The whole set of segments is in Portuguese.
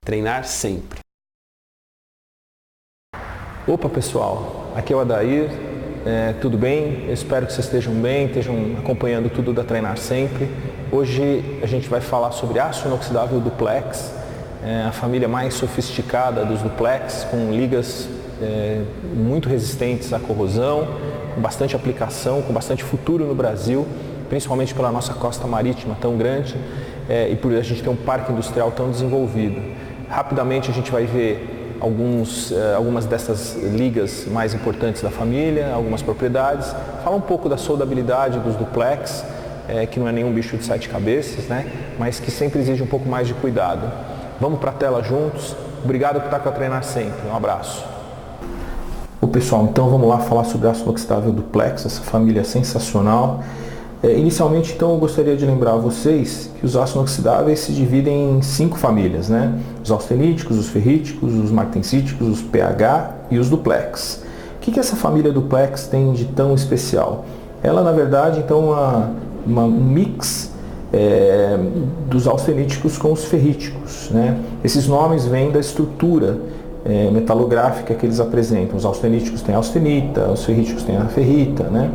Treinar sempre. Opa pessoal, aqui é o Adair, tudo bem? Eu espero que vocês estejam bem, estejam acompanhando tudo da Treinar Sempre. Hoje a gente vai falar sobre aço inoxidável duplex, a família mais sofisticada dos duplex, com ligas muito resistentes à corrosão, com bastante aplicação, com bastante futuro no Brasil, principalmente pela nossa costa marítima tão grande e por a gente ter um parque industrial tão desenvolvido. Rapidamente a gente vai ver algumas dessas ligas mais importantes da família, algumas propriedades, falar um pouco da soldabilidade dos duplex, que não é nenhum bicho de 7 cabeças, né? Mas que sempre exige um pouco mais de cuidado. Vamos para a tela juntos. Obrigado por estar com a Treinar Sempre. Um abraço. Bom, pessoal, então vamos lá falar sobre aço inoxidável duplex, essa família sensacional. Inicialmente, então, eu gostaria de lembrar a vocês que os aços inoxidáveis se dividem em 5 famílias, né? Os austeníticos, os ferríticos, os martensíticos, os PH e os duplex. O que essa família duplex tem de tão especial? Ela, na verdade, então, um mix dos austeníticos com os ferríticos, né? Esses nomes vêm da estrutura metalográfica que eles apresentam. Os austeníticos têm a austenita, os ferríticos têm a ferrita, né?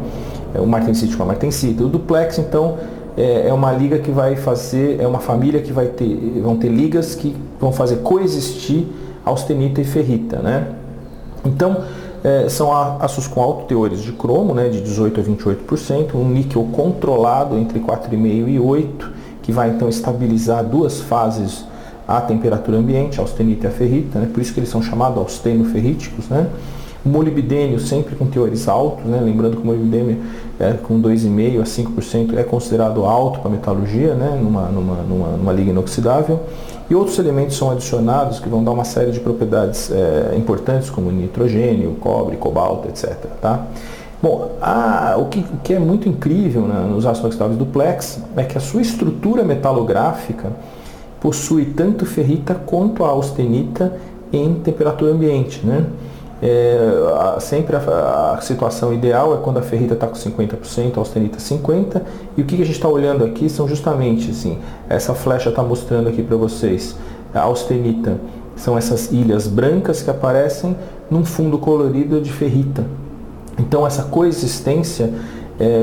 O martensítico a martensita. O duplex, então, é uma liga que vai fazer, é uma família que vão ter ligas que vão fazer coexistir austenita e ferrita, né? Então, são aços com altos teores de cromo, né, de 18 a 28%, um níquel controlado entre 4,5 e 8, que vai então estabilizar duas fases à temperatura ambiente, a austenita e a ferrita, né? Por isso que eles são chamados austeno-ferríticos, né? O molibdênio sempre com teores altos, né? Lembrando que o molibdênio com 2,5% a 5% é considerado alto para metalurgia, né? numa liga inoxidável. E outros elementos são adicionados que vão dar uma série de propriedades importantes, como nitrogênio, cobre, cobalto, etc. Tá? Bom, o que é muito incrível, né, nos aços inoxidáveis duplex é que a sua estrutura metalográfica possui tanto ferrita quanto a austenita em temperatura ambiente, né? Sempre a situação ideal é quando a ferrita está com 50%, a austenita 50%, e o que a gente está olhando aqui são justamente assim, essa flecha está mostrando aqui para vocês, a austenita são essas ilhas brancas que aparecem num fundo colorido de ferrita. Então essa coexistência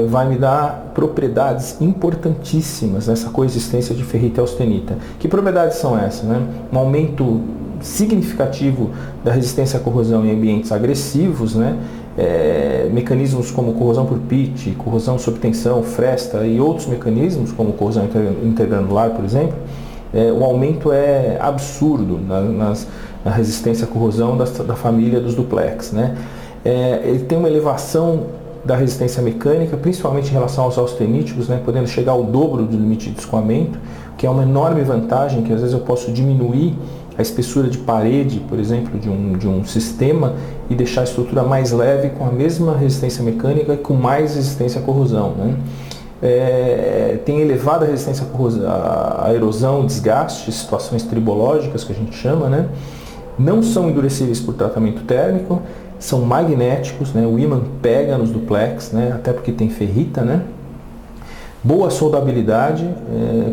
vai me dar propriedades importantíssimas nessa coexistência de ferrita e austenita. Que propriedades são essas, né? Um aumento significativo da resistência à corrosão em ambientes agressivos, né? Mecanismos como corrosão por pitch, corrosão sob tensão, fresta e outros mecanismos como corrosão intergranular, por exemplo, o aumento é absurdo na resistência à corrosão da família dos duplex, né? Ele tem uma elevação da resistência mecânica, principalmente em relação aos austeníticos, né, podendo chegar ao dobro do limite de escoamento, que é uma enorme vantagem, que às vezes eu posso diminuir a espessura de parede, por exemplo, de um sistema e deixar a estrutura mais leve com a mesma resistência mecânica e com mais resistência à corrosão, né? Tem elevada resistência à erosão, desgaste, situações tribológicas que a gente chama, né? Não são endurecíveis por tratamento térmico, são magnéticos, né? O ímã pega nos duplex, né? Até porque tem ferrita, né? Boa soldabilidade,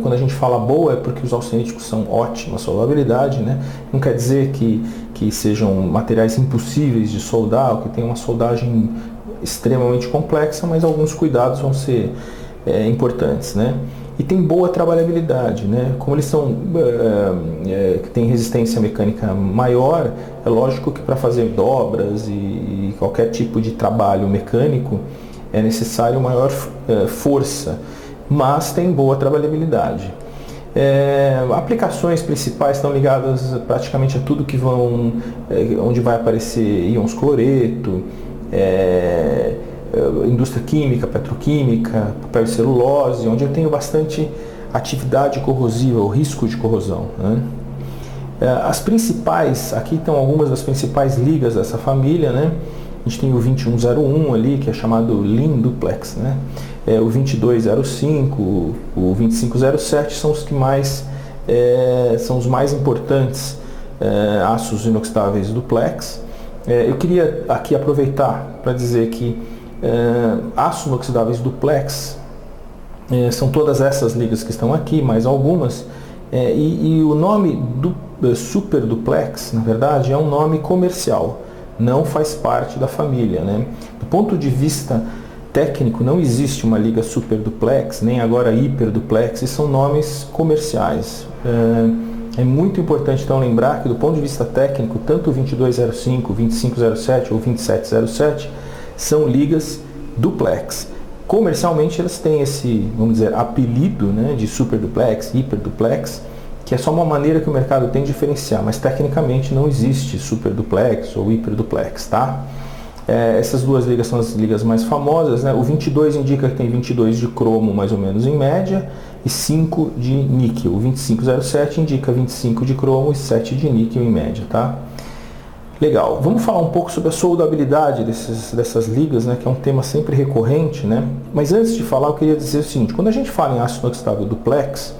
quando a gente fala boa é porque os austeníticos são ótima soldabilidade, né? Não quer dizer que sejam materiais impossíveis de soldar, ou que tem uma soldagem extremamente complexa, mas alguns cuidados vão ser importantes, né? E tem boa trabalhabilidade, né? Como eles têm resistência mecânica maior, é lógico que para fazer dobras e qualquer tipo de trabalho mecânico é necessário maior força, mas tem boa trabalhabilidade. Aplicações principais estão ligadas praticamente a tudo que onde vai aparecer íons cloreto, indústria química, petroquímica, papel e celulose, onde eu tenho bastante atividade corrosiva, o risco de corrosão, né? As principais, aqui estão algumas das principais ligas dessa família, né? A gente tem o 2101 ali, que é chamado Lean Duplex, né? O 2205, o 2507 são os que são os mais importantes aços inoxidáveis duplex. Eu queria aqui aproveitar para dizer que aços inoxidáveis duplex são todas essas ligas que estão aqui, mais algumas E o nome Super Duplex, na verdade, é um nome comercial, não faz parte da família, né? Do ponto de vista técnico, não existe uma liga Super Duplex, nem agora Hiper Duplex, e são nomes comerciais. É muito importante então lembrar que do ponto de vista técnico, tanto o 2205, 2507 ou 2707 são ligas duplex. Comercialmente elas têm esse, vamos dizer, apelido, né, de Super Duplex, Hiper Duplex, que é só uma maneira que o mercado tem de diferenciar, mas tecnicamente não existe Super Duplex ou Hiper Duplex, tá? Essas duas ligas são as ligas mais famosas, né? O 22 indica que tem 22 de cromo mais ou menos em média e 5 de níquel. O 2507 indica 25 de cromo e 7 de níquel em média, tá? Legal, vamos falar um pouco sobre a soldabilidade dessas ligas, né? Que é um tema sempre recorrente, né? Mas antes de falar, eu queria dizer o seguinte: quando a gente fala em ácido inoxidável duplex,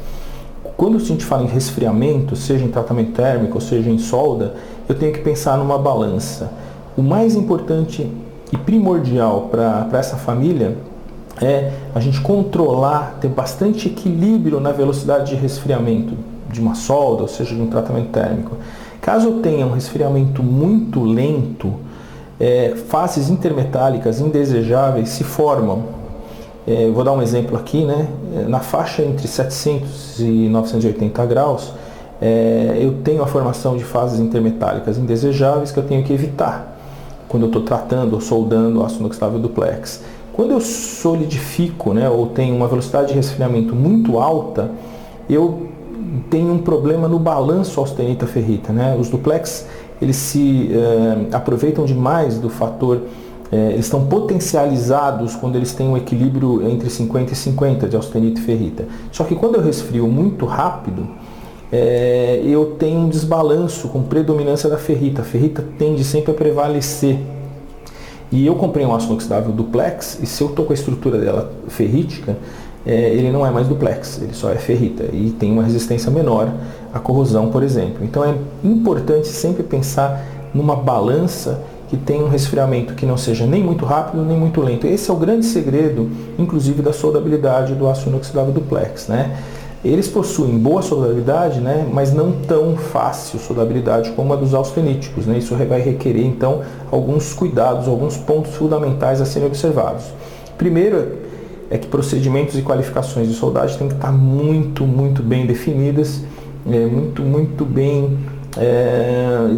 quando a gente fala em resfriamento, seja em tratamento térmico ou seja em solda, eu tenho que pensar numa balança. O mais importante e primordial para essa família é a gente controlar, ter bastante equilíbrio na velocidade de resfriamento de uma solda, ou seja, de um tratamento térmico. Caso eu tenha um resfriamento muito lento, fases intermetálicas indesejáveis se formam. Vou dar um exemplo aqui, né? Na faixa entre 700 e 980 graus, eu tenho a formação de fases intermetálicas indesejáveis que eu tenho que evitar quando eu estou tratando ou soldando ácido inoxidável duplex. Quando eu solidifico, né, ou tenho uma velocidade de resfriamento muito alta, eu tenho um problema no balanço austenita-ferrita, né? Os duplex eles se aproveitam demais do fator, eles estão potencializados quando eles têm um equilíbrio entre 50 e 50 de austenita e ferrita. Só que quando eu resfrio muito rápido, eu tenho um desbalanço com predominância da ferrita. A ferrita tende sempre a prevalecer. E eu comprei um ácido inoxidável duplex, e se eu estou com a estrutura dela ferrítica, ele não é mais duplex, ele só é ferrita e tem uma resistência menor à corrosão, por exemplo. Então é importante sempre pensar numa balança que tenha um resfriamento que não seja nem muito rápido nem muito lento. Esse é o grande segredo, inclusive, da soldabilidade do ácido inoxidável duplex, né? Eles possuem boa soldabilidade, né, mas não tão fácil soldabilidade como a dos austeníticos, né? Isso vai requerer, então, alguns cuidados, alguns pontos fundamentais a serem observados. Primeiro é que procedimentos e qualificações de soldagem têm que estar muito, muito bem definidas, muito bem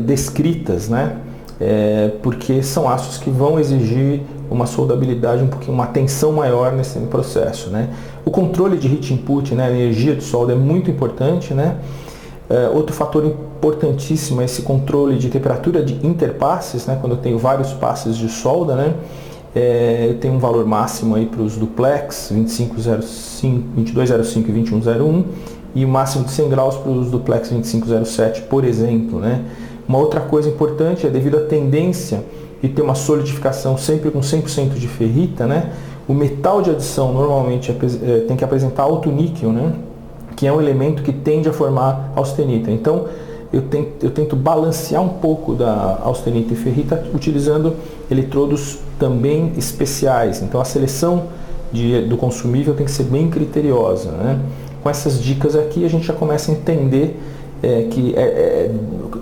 descritas, né? Porque são aços que vão exigir uma soldabilidade, uma atenção maior nesse processo, né? O controle de heat input, né, a energia de solda é muito importante, né? Outro fator importantíssimo é esse controle de temperatura de interpasses, né? Quando eu tenho vários passes de solda, né? Eu tenho um valor máximo aí para os duplex 2205 e 2101 e o máximo de 100 graus para os duplex 2507, por exemplo, né? Uma outra coisa importante é devido à tendência de ter uma solidificação sempre com 100% de ferrita, né? O metal de adição normalmente tem que apresentar alto níquel, né? Que é um elemento que tende a formar austenita. Então eu tento balancear um pouco da austenita e ferrita utilizando eletrodos também especiais. Então a seleção do consumível tem que ser bem criteriosa, né? Com essas dicas aqui a gente já começa a entender que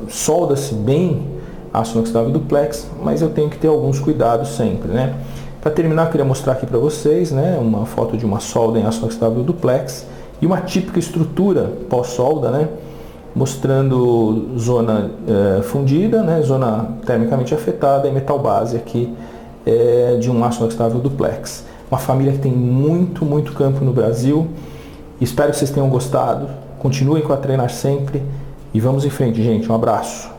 solda-se bem ácido inoxidável duplex, mas eu tenho que ter alguns cuidados sempre, né? Para terminar, eu queria mostrar aqui para vocês, né, uma foto de uma solda em ácido inoxidável duplex e uma típica estrutura pós-solda, né, mostrando zona fundida, né, zona termicamente afetada e metal base aqui de um ácido inoxidável duplex. Uma família que tem muito, muito campo no Brasil. Espero que vocês tenham gostado. Continuem com a Treinar Sempre e vamos em frente, gente. Um abraço.